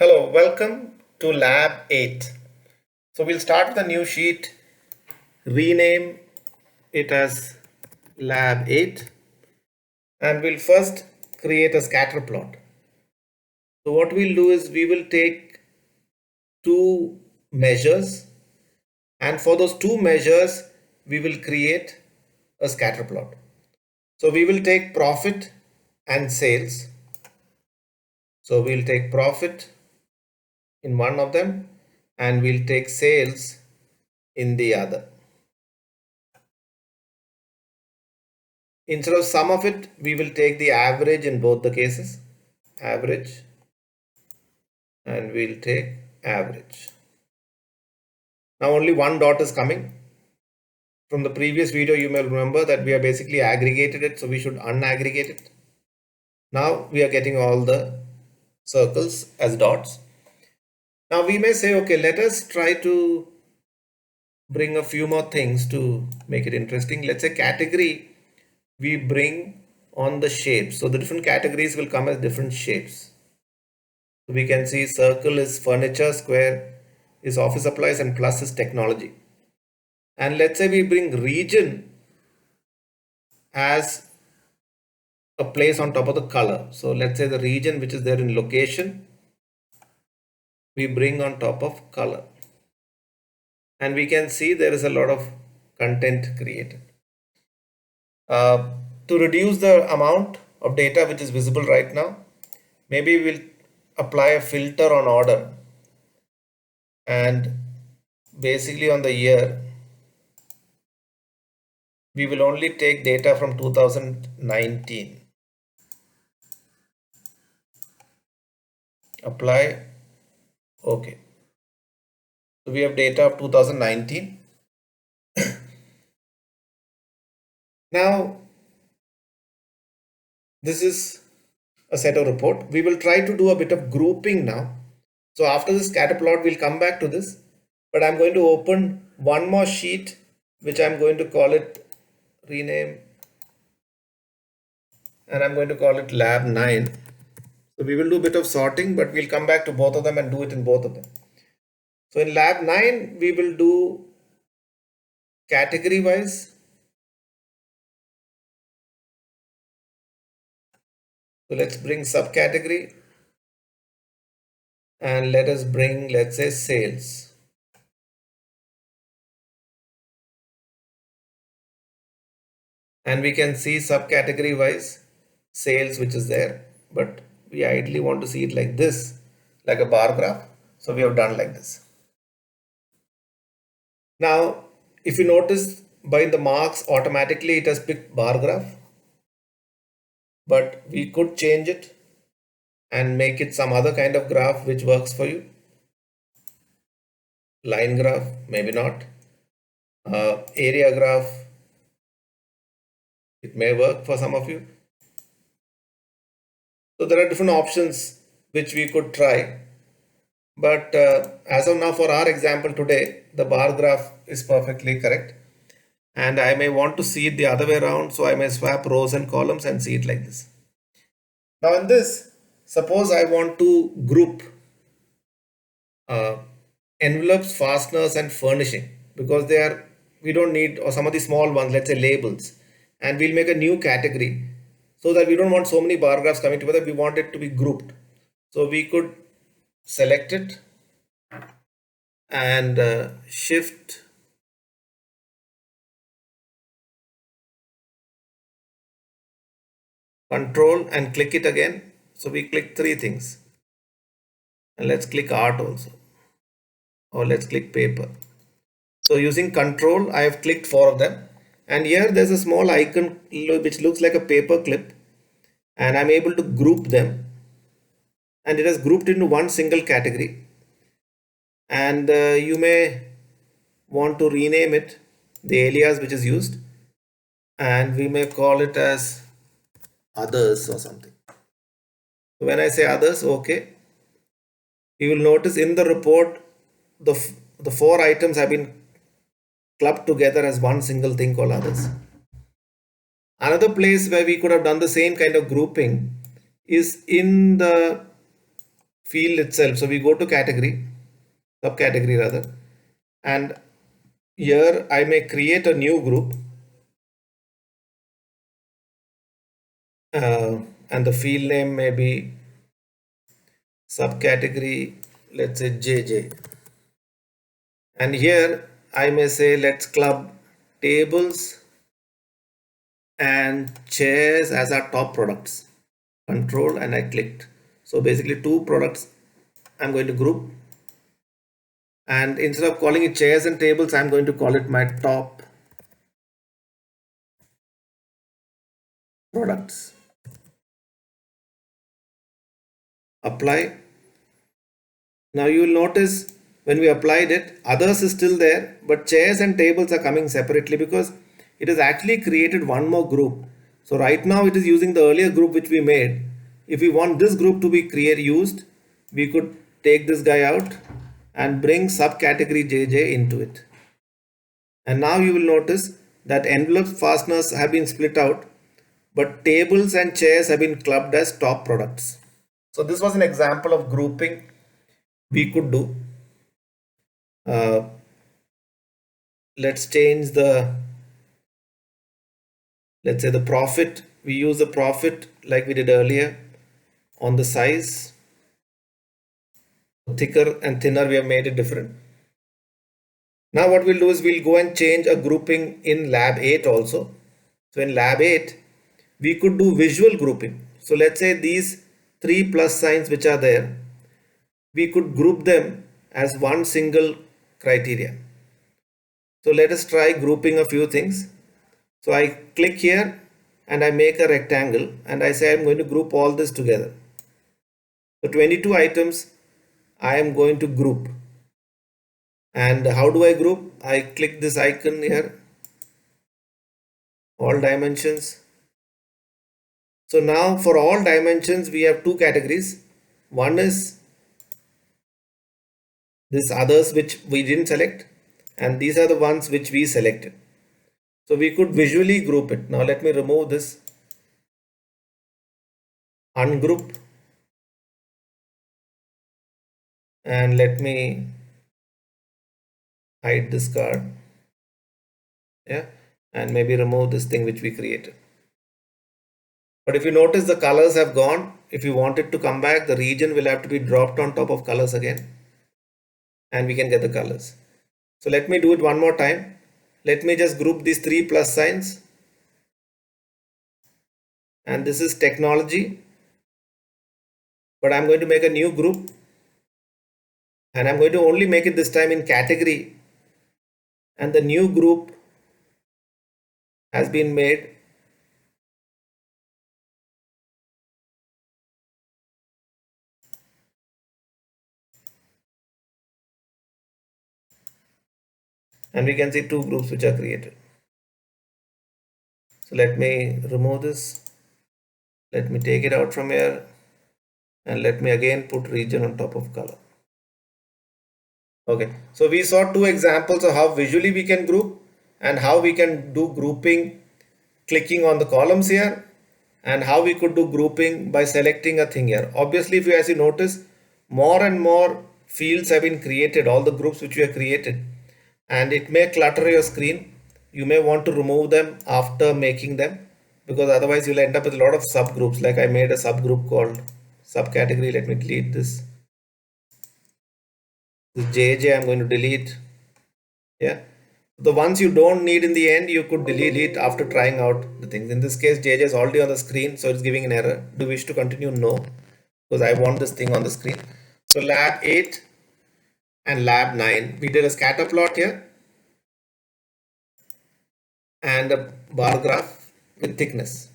Hello, welcome to Lab 8. So we'll start with a new sheet, rename it as Lab 8, and we'll first create a scatter plot. So what we'll do is we will take two measures, and for those two measures, we will create a scatter plot. So we will take profit and sales. So we'll take profit in one of them and we'll take sales in the other. Instead of sum of it, we will take the average in both the cases, average, and we'll take average. Now only one dot is coming. From the previous video, you may remember that we have basically aggregated it, so we should unaggregate it. Now we are getting all the circles as dots. Now we may say, okay, let us try to bring a few more things to make it interesting. Let's say category, we bring on the shapes. So the different categories will come as different shapes. We can see circle is furniture, square is office supplies, and plus is technology. And let's say we bring region as a place on top of the color. So let's say the region which is there in location, we bring on top of color. And we can see there is a lot of content created. To reduce the amount of data which is visible right now, maybe we'll apply a filter on order, and basically on the year we will only take data from 2019. Apply. Okay. So we have data of 2019. Now, this is a set of report. We will try to do a bit of grouping now. So after this scatter plot, we'll come back to this. But I'm going to open one more sheet, which I'm going to call it rename. And I'm going to call it Lab 9. So we will do a bit of sorting, but we'll come back to both of them and do it in both of them. So in Lab 9, we will do category wise. So let's bring subcategory and let us bring, let's say, sales. And we can see subcategory wise sales which is there, but we ideally want to see it like this, like a bar graph. So we have done like this. Now, if you notice by the marks, automatically it has picked bar graph, but we could change it and make it some other kind of graph which works for you. Line graph, maybe not. Area graph, it may work for some of you. So there are different options which we could try. But as of now, for our example today, the bar graph is perfectly correct. And I may want to see it the other way around. So I may swap rows and columns and see it like this. Now in this, suppose I want to group envelopes, fasteners, and furnishing, because they are, we don't need, or some of the small ones, let's say labels, and we'll make a new category so that we don't want so many bar graphs coming together. We want it to be grouped. So we could select it and shift control and click it again. So we click three things, and let's click art also, or let's click paper. So using control, I have clicked four of them, and here there's a small icon which looks like a paper clip, and I'm able to group them, and it has grouped into one single category. And you may want to rename it, the alias which is used, and we may call it as others or something. So when I say others, okay, you will notice in the report the four items have been clubbed together as one single thing called others. Another place where we could have done the same kind of grouping is in the field itself. So we go to category, subcategory rather, and here I may create a new group, and the field name may be subcategory, let's say JJ. And here I may say let's club tables and chairs as our top products. Control, and I clicked. So basically 2 products I'm going to group, and instead of calling it chairs and tables, I'm going to call it my top products. Apply. Now you will notice when we applied it, others is still there, but chairs and tables are coming separately because it has actually created one more group. So right now it is using the earlier group which we made. If we want this group to be used, we could take this guy out and bring subcategory JJ into it. And now you will notice that envelope fasteners have been split out, but tables and chairs have been clubbed as top products. So this was an example of grouping we could do. Let's change the, let's say the profit. We use the profit like we did earlier on the size. Thicker and thinner, we have made it different. Now what we'll do is we'll go and change a grouping in lab 8 also. So in lab 8, we could do visual grouping. So let's say these 3 plus signs which are there, we could group them as one single criteria. So let us try grouping a few things. So I click here and I make a rectangle and I say I'm going to group all this together. So 22 items I am going to group. And how do I group? I click this icon here, all dimensions. So now for all dimensions, we have 2 categories. One is this others which we didn't select, and these are the ones which we selected. So we could visually group it. Now let me remove this, ungroup, and let me hide this card. Yeah, and maybe remove this thing which we created. But if you notice, the colors have gone. If you want it to come back, the region will have to be dropped on top of colors again, and we can get the colors. So let me do it one more time. Let me just group these 3 plus signs, and this is technology, but I'm going to make a new group, and I'm going to only make it this time in category, and the new group has been made and we can see 2 groups which are created. So let me remove this, let me take it out from here, and let me again put region on top of color. Okay, so we saw 2 examples of how visually we can group and how we can do grouping clicking on the columns here, and how we could do grouping by selecting a thing here. Obviously, if you, as you notice, more and more fields have been created, all the groups which you have created, and it may clutter your screen. You may want to remove them after making them, because otherwise you'll end up with a lot of subgroups. Like I made a subgroup called subcategory. Let me delete this. This JJ I'm going to delete. Yeah, the ones you don't need in the end, you could delete it after trying out the things. In this case, JJ is already on the screen, so it's giving an error. Do you wish to continue? No, because I want this thing on the screen. So lab 8 and lab 9, we did a scatter plot here and a bar graph with thickness.